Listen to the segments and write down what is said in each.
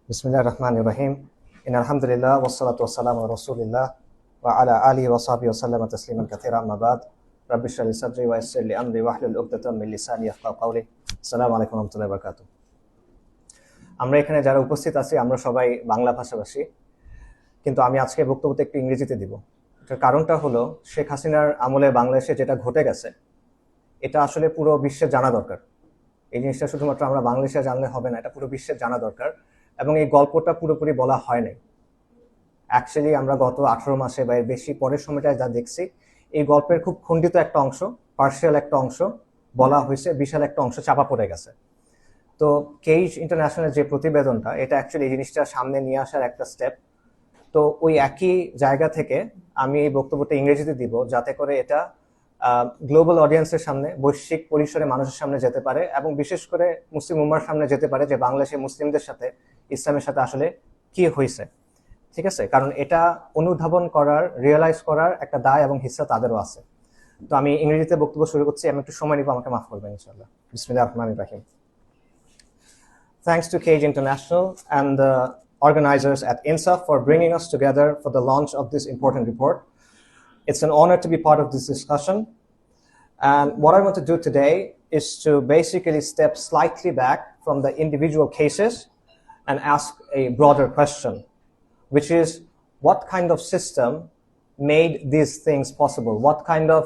Bismillah ar-Rahman ar-Rahim. In alhamdulillah, wassalatu wassalamu ala rasulillah, wa ala alihi wa sahbihi wa sallama tasliman kathira amma ba'd. Rabbi shrah li sadri wa yassir li amri wahlul 'uqdatam min lisani yafqahu qawli. Assalamu alaikum wa rahmatullahi wa barakatuh. আমরা এখানে যারা উপস্থিত আছি আমরা সবাই বাংলা ভাষাভাষী, কিন্তু আমি আজকে বক্তব্যটা একটু ইংরেজিতে দিব। এটার কারণটা হলো শেখ হাসিনার আমলে বাংলাদেশে যেটা ঘটে গেছে এটা আসলে পুরো বিশ্বের জানা দরকার। এই জিনিসটা শুধুমাত্র আমরা বাংলাদেশে জানলে হবে না, এটা পুরো বিশ্বের জানা দরকার। এবং এই গল্পটা পুরোপুরি বলা হয় নাই। অ্যাকচুয়ালি আমরা গত 18 মাসে বা এর বেশি পরের সময়টায় যা দেখছি, এই গল্পের খুব খণ্ডিত একটা অংশ, পার্শিয়াল একটা অংশ বলা হয়েছে, বিশাল একটা অংশ চাপা পড়ে গেছে। তো কেজ ইন্টারন্যাশনাল যে প্রতিবেদনটা, এটা অ্যাকচুয়ালি এই জিনিসটা সামনে নিয়ে আসার একটা স্টেপ। তো ওই একই জায়গা থেকে আমি এই বক্তব্যটা ইংরেজিতে দিব, যাতে করে এটা গ্লোবাল অডিয়েন্সের সামনে, বৈশ্বিক পরিসরে মানুষের সামনে যেতে পারে, এবং বিশেষ করে মুসলিম উম্মার সামনে যেতে পারে যে বাংলাদেশের মুসলিমদের সাথে ইসলামের সাথে আসলে কি হয়েছে। ঠিক আছে, কারণ এটা অনুধাবন করার, রিয়েলাইজ করার একটা দায় এবং হিস্সা তাদেরও আছে। তো আমি ইংরেজিতে বক্তব্য শুরু করছি, আমি একটু সময় নিব, আমাকে মাফ করবেন ইনশাআল্লাহ। বিসমিল্লাহির রহমানির রহিম। Thanks to Cage International and the organizers at INSAF for bringing us together for the launch of this important report. It's an honor to be part of this discussion. And what I want to do today is to basically step slightly back from the individual cases and ask a broader question, which is what kind of system made these things possible? What kind of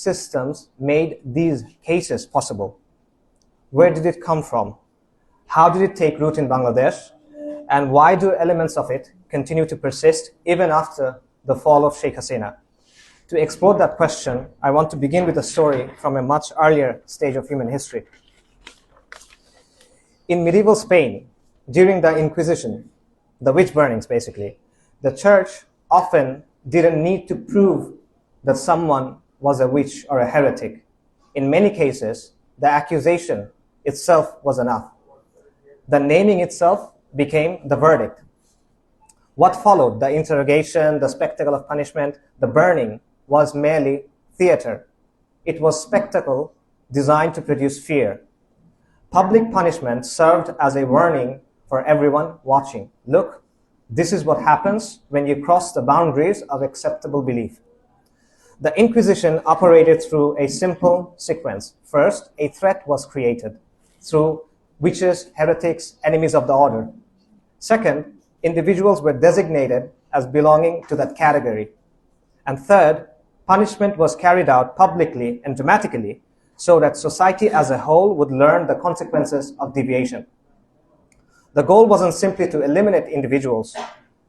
systems made these cases possible? Where did it come from? How did it take root in Bangladesh? And why do elements of it continue to persist even after the fall of Sheikh Hasina? To explore that question, I want to begin with a story from a much earlier stage of human history. In medieval Spain, during the Inquisition, the witch burnings basically, the church often didn't need to prove that someone was a witch or a heretic. In many cases, the accusation itself was enough. The naming itself became the verdict. What followed, the interrogation, the spectacle of punishment, the burning, was merely theater. It was spectacle designed to produce fear. Public punishment served as a warning for everyone watching. Look, this is what happens when you cross the boundaries of acceptable belief. The Inquisition operated through a simple sequence. First, a threat was created through witches, heretics, enemies of the order. Second, individuals were designated as belonging to that category. And third, punishment was carried out publicly and dramatically so that society as a whole would learn the consequences of deviation. The goal wasn't simply to eliminate individuals.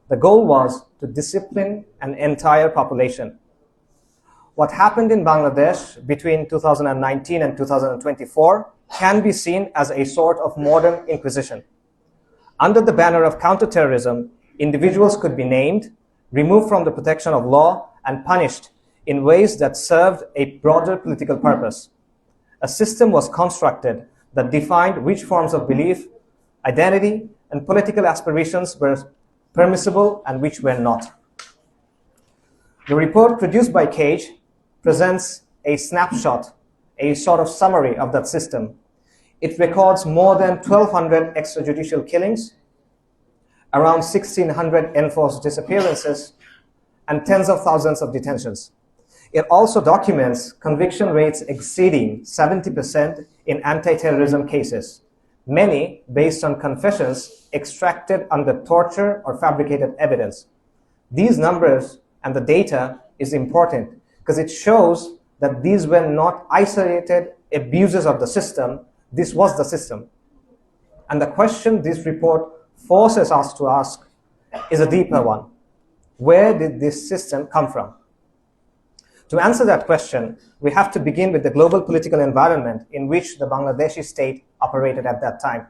The goal was to discipline an entire population. What happened in Bangladesh between 2019 and 2024 can be seen as a sort of modern inquisition. Under the banner of counterterrorism, individuals could be named, removed from the protection of law, and punished in ways that served a broader political purpose. A system was constructed that defined which forms of belief, identity, and political aspirations were permissible and which were not. The report produced by Cage presents a snapshot, a sort of summary of that system. It records more than 1,200 extrajudicial killings, around 1,600 enforced disappearances, and tens of thousands of detentions. It also documents conviction rates exceeding 70% in anti-terrorism cases, many based on confessions extracted under torture or fabricated evidence. These numbers and the data is important because it shows that these were not isolated abuses of the system. This was the system. And the question this report forces us to ask is a deeper one. Where did this system come from? To answer that question, we have to begin with the global political environment in which the Bangladeshi state operated at that time.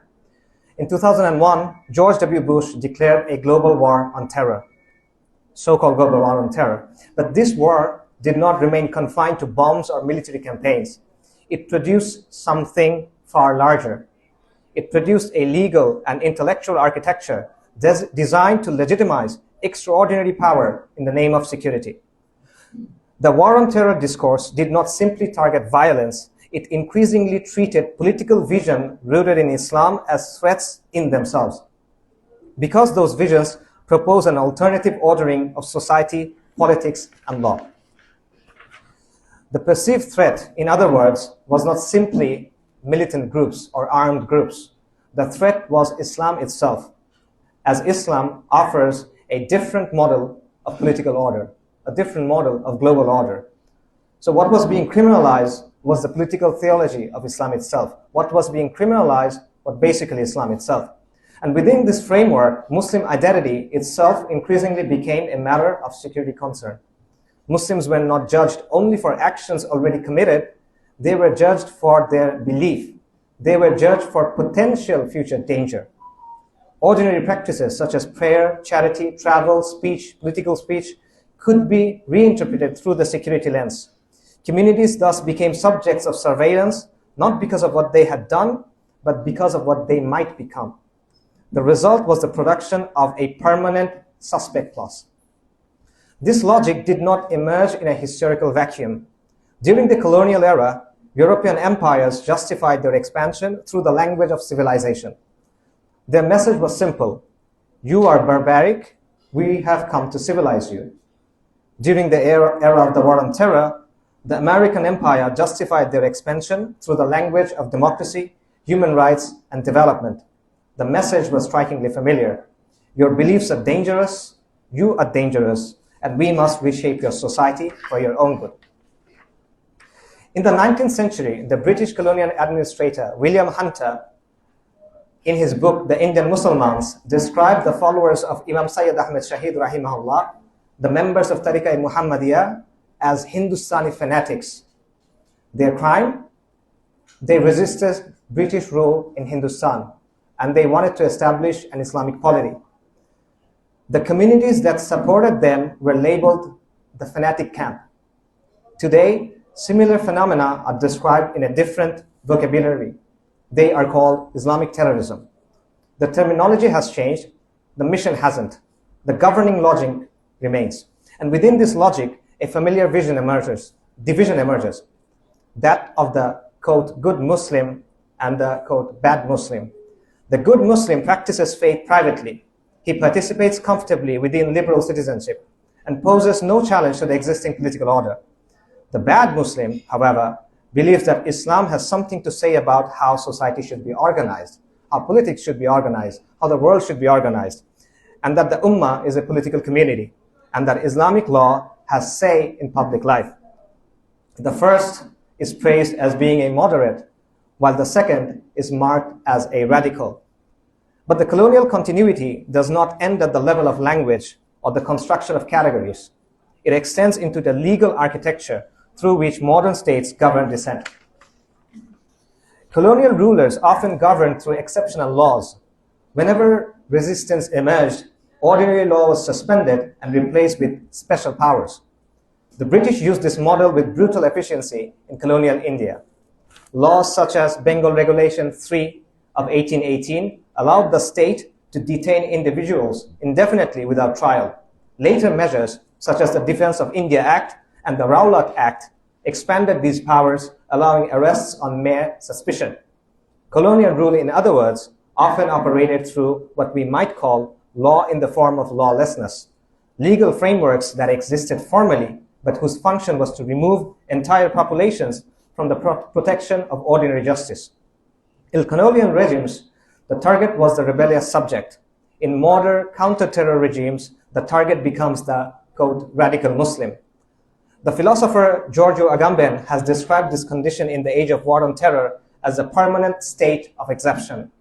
In 2001, George W. Bush declared a global war on terror, so-called global war on terror. But this war did not remain confined to bombs or military campaigns. It produced something far larger. It produced a legal and intellectual architecture designed to legitimize extraordinary power in the name of security. The war on terror discourse did not simply target violence, it increasingly treated political vision rooted in Islam as threats in themselves. because those visions propose an alternative ordering of society, politics, and law. The perceived threat, in other words, was not simply militant groups or armed groups. The threat was Islam itself, as Islam offers a different model of political order, a different model of global order. So what was being criminalized was the political theology of Islam itself. What was being criminalized was basically Islam itself. And within this framework, Muslim identity itself increasingly became a matter of security concern. Muslims were not judged only for actions already committed, they were judged for their belief. They were judged for potential future danger. Ordinary practices such as prayer, charity, travel, speech, political speech could be reinterpreted through the security lens. Communities thus became subjects of surveillance, not because of what they had done, but because of what they might become. The result was the production of a permanent suspect class. This logic did not emerge in a historical vacuum. During the colonial era, European empires justified their expansion through the language of civilization. Their message was simple: you are barbaric, we have come to civilize you. During the era of the War on Terror, the American empire justified their expansion through the language of democracy, human rights, and development. The message was strikingly familiar. Your beliefs are dangerous, you are dangerous, and we must reshape your society for your own good. In the 19th century, the British colonial administrator William Hunter, in his book The Indian Mussalmans, described the followers of Imam Sayyid Ahmed Shahid rahimahullah, the members of Tariqa-e-Muhammadiyah, as Hindustani fanatics. Their crime? They resisted British rule in Hindustan, and they wanted to establish an Islamic polity. The communities that supported them were labeled the fanatic camp. Today, similar phenomena are described in a different vocabulary. They are called Islamic terrorism. The terminology has changed, the mission hasn't. The governing logic remains. And within this logic, a familiar division emerges, that of the, quote, good Muslim and the, quote, bad Muslim. The good Muslim practices faith privately. He participates comfortably within liberal citizenship and poses no challenge to the existing political order. The bad Muslim, however, believes that Islam has something to say about how society should be organized, how politics should be organized, how the world should be organized, and that the Ummah is a political community, and that Islamic law has say in public life. The first is praised as being a moderate, while the second is marked as a radical. But the colonial continuity does not end at the level of language or the construction of categories. It extends into the legal architecture through which modern states govern dissent. Colonial rulers often governed through exceptional laws. Whenever resistance emerged, ordinary law was suspended and replaced with special powers. The British used this model with brutal efficiency in colonial India. Laws such as Bengal Regulation 3 of 1818 allowed the state to detain individuals indefinitely without trial. Later measures, such as the Defense of India Act and the Rowlatt Act, expanded these powers, allowing arrests on mere suspicion. Colonial rule, in other words, often operated through what we might call law in the form of lawlessness, legal frameworks that existed formally, but whose function was to remove entire populations from the protection of ordinary justice. In colonial regimes, the target was the rebellious subject. In modern counter-terror regimes, the target becomes the, quote, radical Muslim. The philosopher Giorgio Agamben has described this condition in the age of war on terror as a permanent state of exception,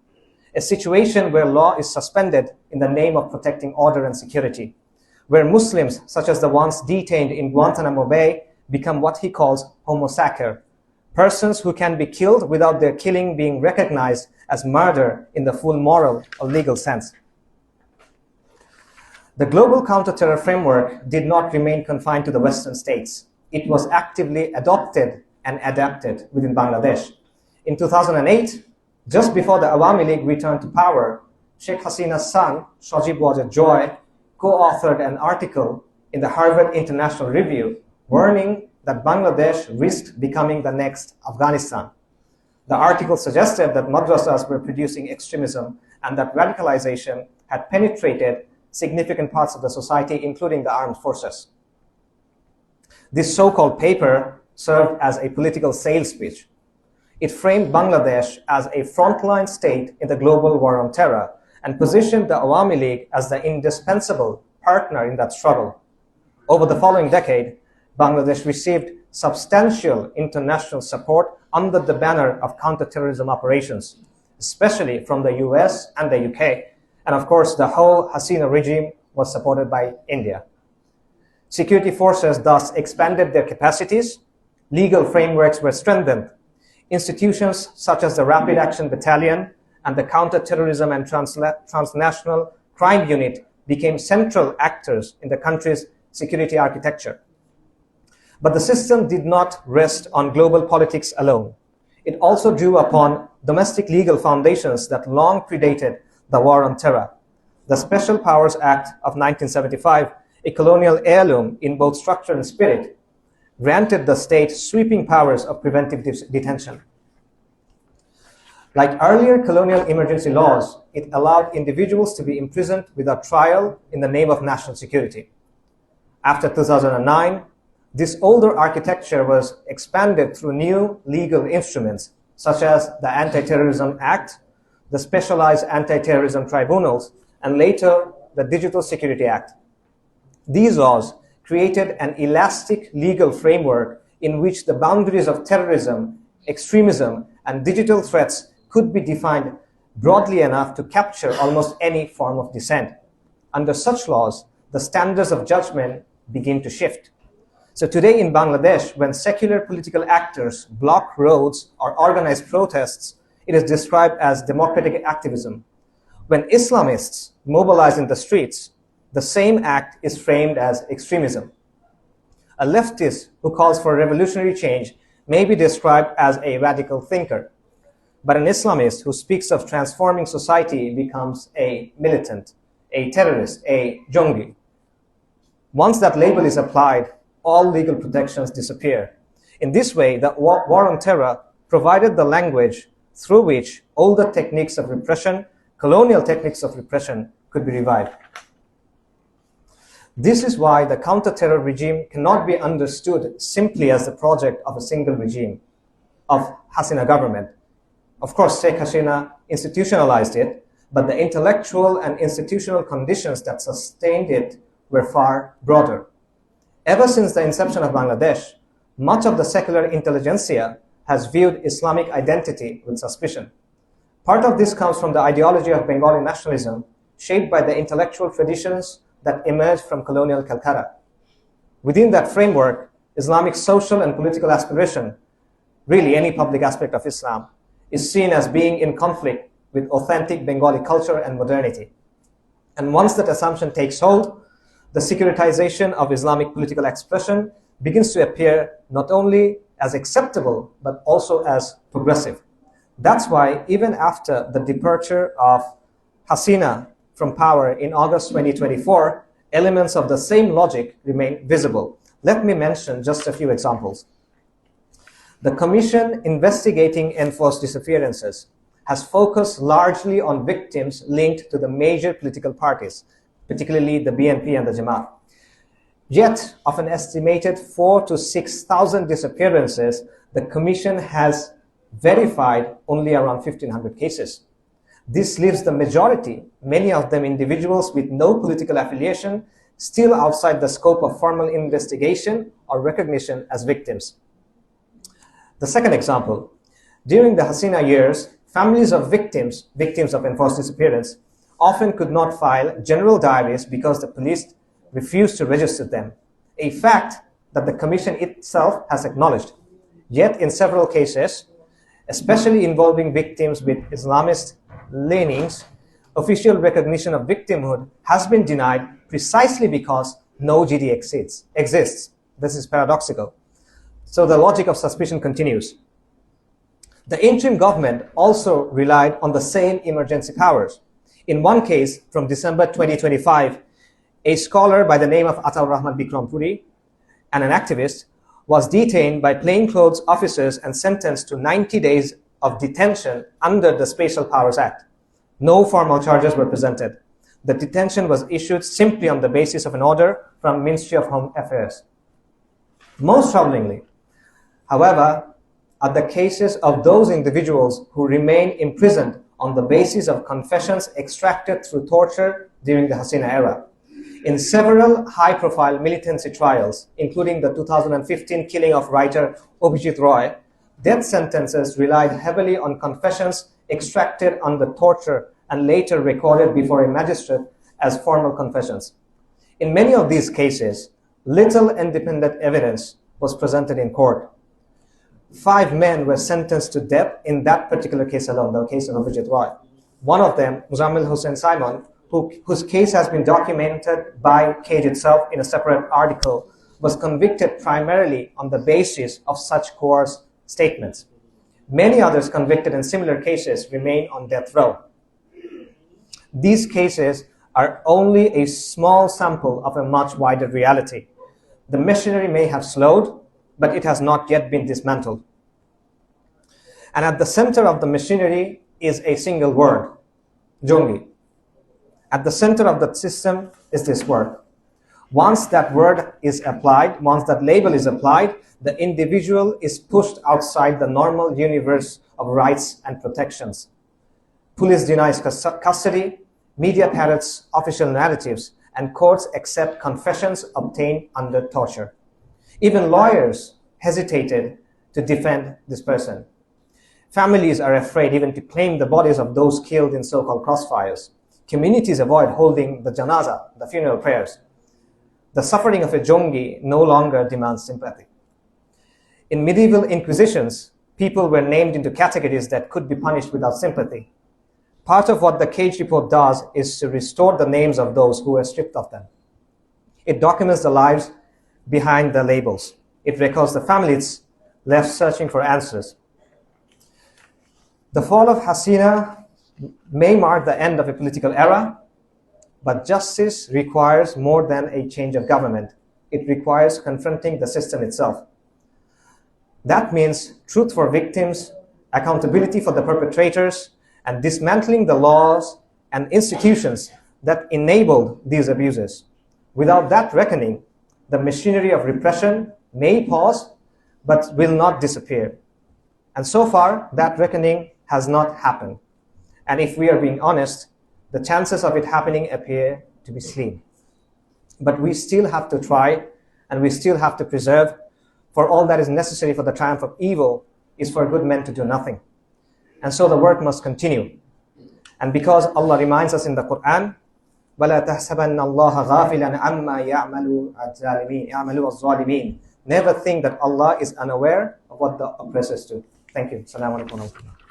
a situation where law is suspended in the name of protecting order and security, where Muslims, such as the ones detained in Guantanamo Bay, become what he calls homo sacer, persons who can be killed without their killing being recognized as murder in the full moral or legal sense. The global counter-terror framework did not remain confined to the Western states. It was actively adopted and adapted within Bangladesh. In 2008, just before the Awami League returned to power, Sheikh Hasina's son, Shajib Wajid Joy, co-authored an article in the Harvard International Review warning that Bangladesh risked becoming the next Afghanistan. The article suggested that madrasas were producing extremism and that radicalization had penetrated significant parts of the society, including the armed forces. This so-called paper served as a political sales pitch. It framed Bangladesh as a frontline state in the global war on terror and positioned the Awami League as the indispensable partner in that struggle. Over the following decade, Bangladesh received substantial international support under the banner of counterterrorism operations, especially from the US and the UK. And of course, the whole Hasina regime was supported by India. Security forces thus expanded their capacities, legal frameworks were strengthened, institutions such as the Rapid Action Battalion and the Counterterrorism and Transnational Crime Unit became central actors in the country's security architecture. But the system did not rest on global politics alone. It also drew upon domestic legal foundations that long predated the war on terror. The Special Powers Act of 1975, a colonial heirloom in both structure and spirit, granted the state sweeping powers of preventive detention. Like earlier colonial emergency laws, it allowed individuals to be imprisoned without trial in the name of national security. After 2009, this older architecture was expanded through new legal instruments, such as the Anti-Terrorism Act, the Specialized Anti-Terrorism Tribunals, and later the Digital Security Act. These laws created an elastic legal framework in which the boundaries of terrorism, extremism, and digital threats could be defined broadly enough to capture almost any form of dissent. Under such laws, the standards of judgment begin to shift. So today in Bangladesh, when secular political actors block roads or organize protests, it is described as democratic activism. When Islamists mobilize in the streets, the same act is framed as extremism. A leftist who calls for revolutionary change may be described as a radical thinker, but an Islamist who speaks of transforming society becomes a militant, a terrorist, a jongi. Once that label is applied, all legal protections disappear. In this way, the war on terror provided the language through which older techniques of repression, colonial techniques of repression, could be revived. This is why the counter-terror regime cannot be understood simply as the project of a single regime, of Hasina government. Of course, Sheikh Hasina institutionalized it, but the intellectual and institutional conditions that sustained it were far broader. Ever since the inception of Bangladesh, much of the secular intelligentsia has viewed Islamic identity with suspicion. Part of this comes from the ideology of Bengali nationalism, shaped by the intellectual traditions that emerged from colonial Calcutta. Within that framework, Islamic social and political aspiration, really any public aspect of Islam, is seen as being in conflict with authentic Bengali culture and modernity. And once that assumption takes hold, the securitization of Islamic political expression begins to appear not only as acceptable, but also as progressive. That's why even after the departure of Hasina from power in August 2024, elements of the same logic remain visible. Let me mention just a few examples. The commission investigating enforced disappearances has focused largely on victims linked to the major political parties, particularly the BNP and the Jamaat. Yet, of an estimated 4,000 to 6,000 disappearances, the Commission has verified only around 1,500 cases. This leaves the majority, many of them individuals with no political affiliation, still outside the scope of formal investigation or recognition as victims. The second example, during the Hasina years, families of victims of enforced disappearance, often could not file general diaries because the police refused to register them, a fact that the Commission itself has acknowledged. Yet in several cases, especially involving victims with Islamist leanings, official recognition of victimhood has been denied precisely because no GD exists. This is paradoxical. So the logic of suspicion continues. The interim government also relied on the same emergency powers. In one case, from December 2025, a scholar by the name of Ataur Rahman Bikrampuri and an activist was detained by plainclothes officers and sentenced to 90 days of detention under the Special Powers Act. No formal charges were presented. The detention was issued simply on the basis of an order from Ministry of Home Affairs. Most troublingly, however, are the cases of those individuals who remain imprisoned on the basis of confessions extracted through torture during the Hasina era. In several high-profile militancy trials, including the 2015 killing of writer Abhijit Roy, death sentences relied heavily on confessions extracted under torture and later recorded before a magistrate as formal confessions. In many of these cases, little independent evidence was presented in court. 5 men were sentenced to death in that particular case alone, the case of Abhijit Roy. One of them, Muzammil Hussain Simon, whose case has been documented by Cage itself in a separate article, was convicted primarily on the basis of such coerced statements. Many others convicted in similar cases remain on death row. These cases are only a small sample of a much wider reality. The machinery may have slowed, but it has not yet been dismantled. And at the center of the machinery is a single word, Jongi. At the center of the system is this word. Once that word is applied, once that label is applied, the individual is pushed outside the normal universe of rights and protections. Police denies custody, media parrots official narratives, and courts accept confessions obtained under torture. Even lawyers hesitated to defend this person. Families are afraid even to claim the bodies of those killed in so-called crossfires. Communities avoid holding the janaza, the funeral prayers. The suffering of a Jongi no longer demands sympathy. In medieval inquisitions, people were named into categories that could be punished without sympathy. Part of what the Cage report does is to restore the names of those who were stripped of them. It documents the lives behind the labels. It records the families left searching for answers. The fall of Hasina may mark the end of a political era, but justice requires more than a change of government. It requires confronting the system itself. That means truth for victims, accountability for the perpetrators, and dismantling the laws and institutions that enabled these abuses. Without that reckoning, the machinery of repression may pause, but will not disappear. And so far, that reckoning has not happened. And if we are being honest, the chances of it happening appear to be slim. But we still have to try, and we still have to preserve, for all that is necessary for the triumph of evil is for good men to do nothing. And so the work must continue. And because Allah reminds us in the Quran, وَلَا تَحْسَبَنَّ اللَّهَ غَافِلًا عَمَّا يَعْمَلُ الظَّالِمِينَ. Never think that Allah is unaware of what the oppressors do. Thank you. Assalamu alaikum.